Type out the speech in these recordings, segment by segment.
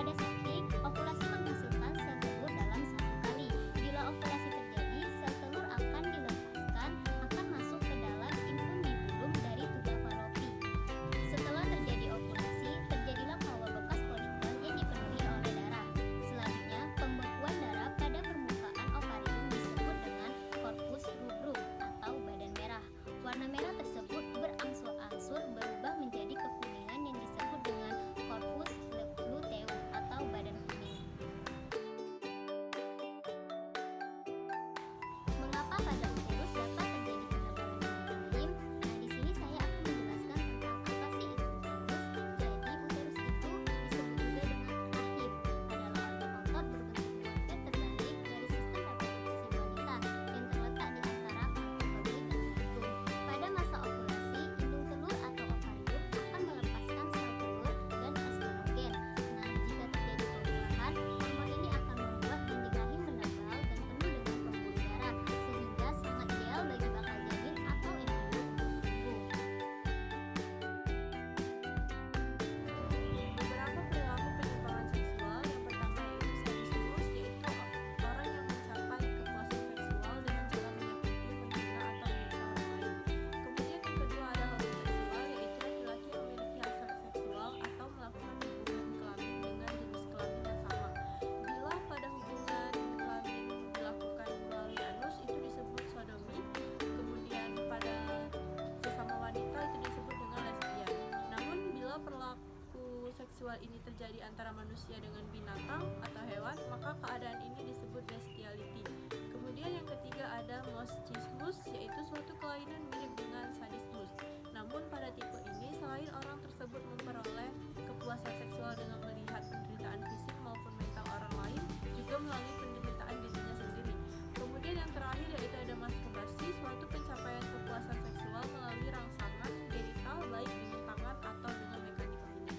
Pada sapi, ovulasi menghasilkan sel telur dalam satu kali. Bila ovulasi terjadi, sel telur akan dilepaskan, akan masuk ke dalam infundibulum dari tubuh falopi. Setelah terjadi ovulasi, terjadilah hawa bekas folikel yang dipenuhi oleh darah. Selanjutnya, pembekuan darah pada permukaan ovarium disebut dengan corpus rubrum atau badan merah. Warna merah tersebut berangsur-angsur berubah menjadi kekuningan yang disebut dengan corpus luteum atau badan kuning. Mengapa pada uterus dapat terjadi penebalan janin rahim? Nah, di sini saya akan menjelaskan tentang apa sih itu uterus. Jadi, uterus itu disebut juga dengan rahim. Adalah organ otot berbentuk bulat terbalik dari sistem reproduksi wanita yang terletak di antara kaki dan jantung. Pada masa ovulasi, indung telur atau ovarium akan melepaskan sel telur dan estrogen. Nah, jika terjadi perubahan, hormon ini akan membuat dinding rahim menebal dan penuh dengan pembuluh darah, sehingga sangat ideal bagi bakal janin atau embrio untuk tumbuh. Beberapa perilaku penyimpangan seksual. Yang pertama yaitu sadismus, yaitu orang yang mencapai kepuasan seksual dengan cara menyakiti, menghina, atau menyiksa orang lain. Kemudian yang kedua ada homoseksual, yaitu laki-laki yang memiliki hasrat seksual atau melakukan hubungan kelamin dengan jenis kelamin yang sama. Bila pada hubungan kelamin dilakukan melalui anus, itu disebut sodomi. Kemudian pada sesama wanita itu disebut dengan lesbian. Namun bila perilaku seksual ini terjadi antara manusia dengan binatang atau hewan, maka keadaan ini disebut bestiality. Kemudian yang ketiga ada moschismus, yaitu suatu kelainan mirip dengan sadismus. Namun pada tipe ini, selain orang tersebut memperoleh kepuasan seksual dengan melihat penderitaan fisik maupun mental orang lain, juga melalui penderitaan dirinya sendiri. Kemudian yang terakhir yaitu ada masturbasi, suatu pencapaian kepuasan seksual melalui rangsangan genital baik dengan tangan atau dengan mekanik lainnya.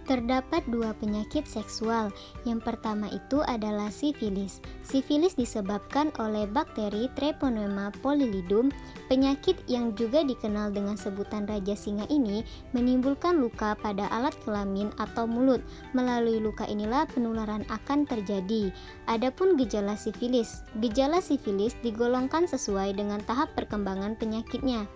Terdapat dua penyakit seksual. Yang pertama itu adalah sifilis. Sifilis disebabkan oleh bakteri Treponema polyllidum. Penyakit yang juga dikenal dengan sebutan raja singa ini menimbulkan luka pada alat kelamin atau mulut. Melalui luka inilah penularan akan terjadi. Adapun gejala sifilis. Gejala sifilis digolongkan sesuai dengan tahap perkembangan penyakitnya.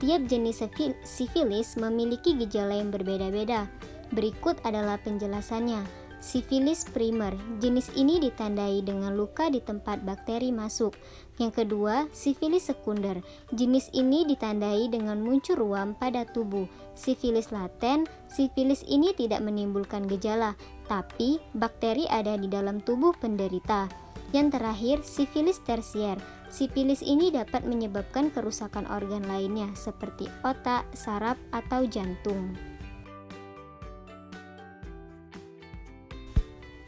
Tiap jenis sifilis memiliki gejala yang berbeda-beda. Berikut adalah penjelasannya. Sifilis primer, jenis ini ditandai dengan luka di tempat bakteri masuk. Yang kedua, sifilis sekunder, jenis ini ditandai dengan muncul ruam pada tubuh. Sifilis laten, sifilis ini tidak menimbulkan gejala, tapi bakteri ada di dalam tubuh penderita. Yang terakhir, sifilis tersier. Sifilis ini dapat menyebabkan kerusakan organ lainnya seperti otak, saraf, atau jantung.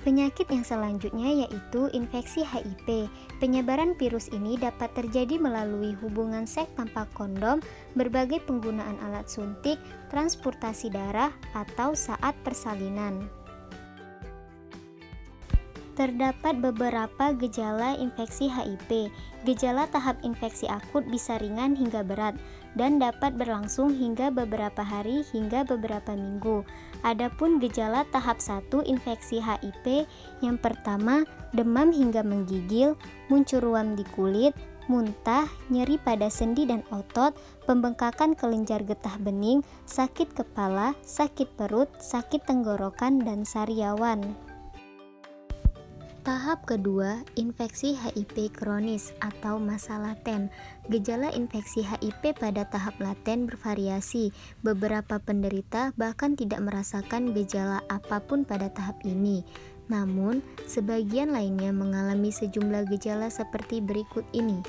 Penyakit yang selanjutnya yaitu infeksi HIV. Penyebaran virus ini dapat terjadi melalui hubungan seks tanpa kondom, berbagai penggunaan alat suntik, transportasi darah, atau saat persalinan. Terdapat beberapa gejala infeksi HIV. Gejala tahap infeksi akut bisa ringan hingga berat dan dapat berlangsung hingga beberapa hari hingga beberapa minggu. Adapun gejala tahap 1 infeksi HIV, yang pertama demam hingga menggigil, muncul ruam di kulit, muntah, nyeri pada sendi dan otot, pembengkakan kelenjar getah bening, sakit kepala, sakit perut, sakit tenggorokan, dan sariawan. Tahap kedua, infeksi HIV kronis atau masa laten. Gejala infeksi HIV pada tahap laten bervariasi. Beberapa penderita bahkan tidak merasakan gejala apapun pada tahap ini. Namun, sebagian lainnya mengalami sejumlah gejala seperti berikut ini.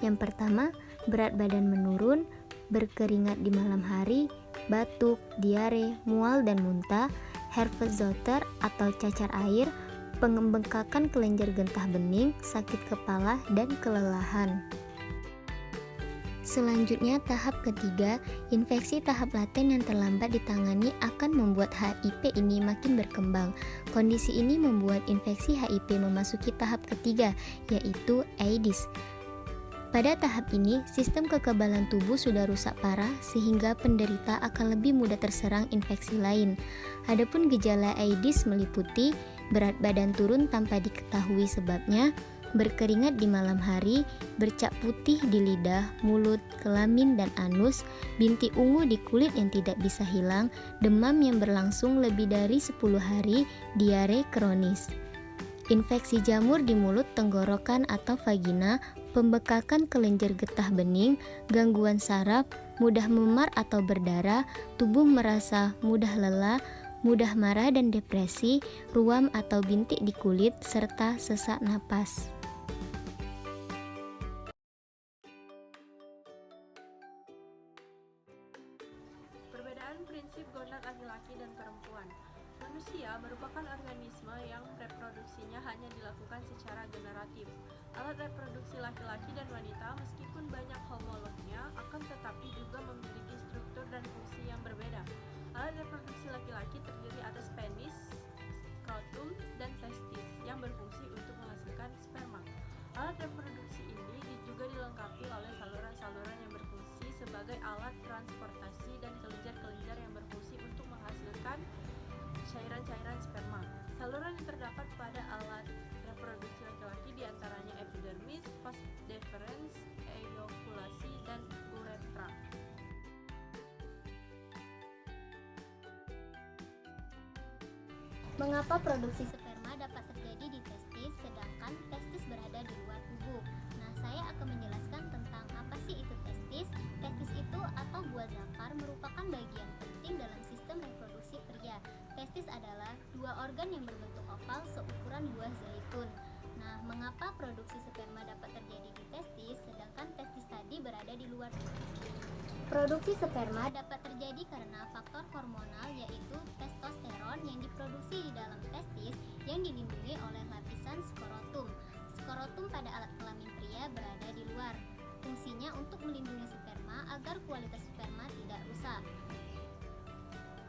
Yang pertama, berat badan menurun, berkeringat di malam hari, batuk, diare, mual dan muntah, herpes zoster atau cacar air, pembengkakan kelenjar getah bening, sakit kepala, dan kelelahan. Selanjutnya, tahap ketiga, infeksi tahap laten yang terlambat ditangani akan membuat HIV ini makin berkembang. Kondisi ini membuat infeksi HIV memasuki tahap ketiga, yaitu AIDS. Pada tahap ini, sistem kekebalan tubuh sudah rusak parah sehingga penderita akan lebih mudah terserang infeksi lain. Adapun gejala AIDS meliputi berat badan turun tanpa diketahui sebabnya, berkeringat di malam hari, bercak putih di lidah, mulut, kelamin dan anus, bintik ungu di kulit yang tidak bisa hilang, demam yang berlangsung lebih dari 10 hari, diare kronis. Infeksi jamur di mulut, tenggorokan atau vagina, pembekakan kelenjar getah bening, gangguan saraf, mudah memar atau berdarah, tubuh merasa mudah lelah, mudah marah dan depresi, ruam atau bintik di kulit, serta sesak napas. Perbedaan prinsip gonad laki-laki dan perempuan. Manusia merupakan organisme yang reproduksinya hanya dilakukan secara generatif. Alat reproduksi laki-laki dan wanita meskipun banyak homolognya, akan tetapi juga memiliki struktur dan fungsi yang berbeda. Alat reproduksi laki-laki terdiri atas penis, skrotum, dan testis yang berfungsi untuk menghasilkan sperma. Alat reproduksi ini juga dilengkapi oleh saluran-saluran yang berfungsi sebagai alat transportasi dan kelenjar-kelenjar yang berfungsi untuk menghasilkan cairan-cairan sperma. Saluran yang terdapat pada alat reproduksi laki-laki diantaranya epidermis, vas deferens, ejakulasi, dan uretra. Mengapa produksi sperma dapat terjadi di testis sedangkan testis berada di luar tubuh? Nah, saya akan menjelaskan tentang apa sih itu testis. Testis itu atau buah zakar merupakan bagian penting dalam sistem reproduksi pria. Testis adalah dua organ yang berbentuk oval seukuran buah zaitun. Nah, mengapa produksi sperma dapat terjadi di testis sedangkan testis tadi berada di luar tubuh? Produksi sperma dapat terjadi karena faktor hormonal yaitu testosteron yang diproduksi di dalam testis yang dilindungi oleh lapisan skrotum. Skrotum pada alat kelamin pria berada di luar. Fungsinya untuk melindungi sperma agar kualitas sperma tidak rusak.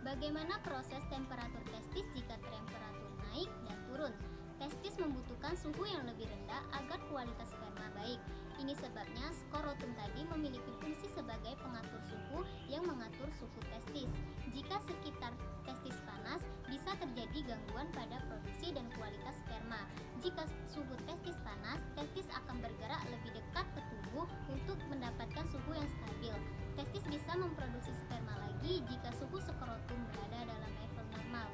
Bagaimana proses temperatur testis jika temperatur naik dan turun? Testis membutuhkan suhu yang lebih rendah agar kualitas sperma baik. Ini sebabnya skrotum tadi memiliki fungsi sebagai pengatur suhu yang mengatur suhu testis. Jika sekitar testis panas, bisa terjadi gangguan pada produksi dan kualitas sperma. Jika suhu testis panas, testis akan bergerak lebih dekat ke tubuh untuk mendapatkan suhu yang stabil. Testis bisa memproduksi sperma lagi jika suhu skrotum berada dalam level normal.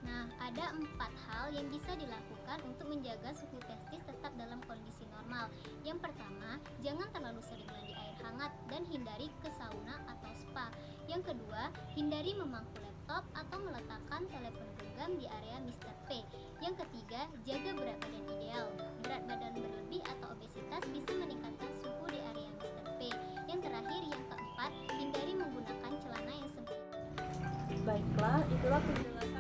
Nah, ada 4 hal yang bisa dilakukan untuk menjaga suhu testis tetap dalam kondisi normal. Yang pertama, jangan terlalu sering mandi air hangat dan hindari ke sauna atau spa. Yang kedua, hindari memangku laptop atau meletakkan telepon genggam di area Mr. P. Yang ketiga, jaga berat badan ideal. Berat badan berlebih atau obesitas bisa meningkatkan suhu di area Mr. P. Yang terakhir, yang keempat, hindari menggunakan celana yang sempit. Baiklah, itulah penjelasan